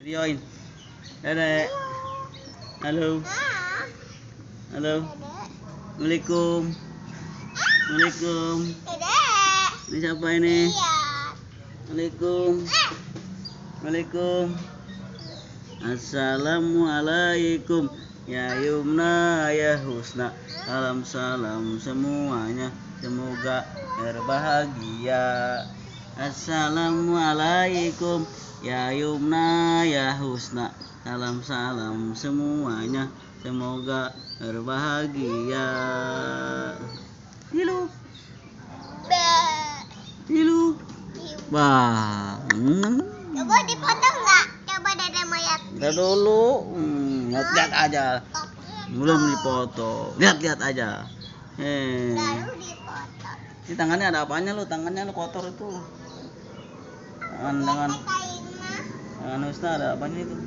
Videoin. Dedek. Halo. Halo. Assalamualaikum. Assalamualaikum. Ini siapa ini? Assalamualaikum. Waalaikum. Assalamualaikum. Ya Yumna ya Husna. Salam semuanya. Semoga berbahagia. Assalamualaikum. Ya Yumna ya Husna. Salam semuanya. Semoga berbahagia. Hilu. Hilu. Wah. Coba dipotong nggak? Coba Dede mau lihat. Lihat dulu. Lihat aja. Belum dipotong. Lihat aja. Baru dipotong. Ini tangannya ada apanya lu? Tangannya lu kotor itu. Tangan Husna ada apanya itu?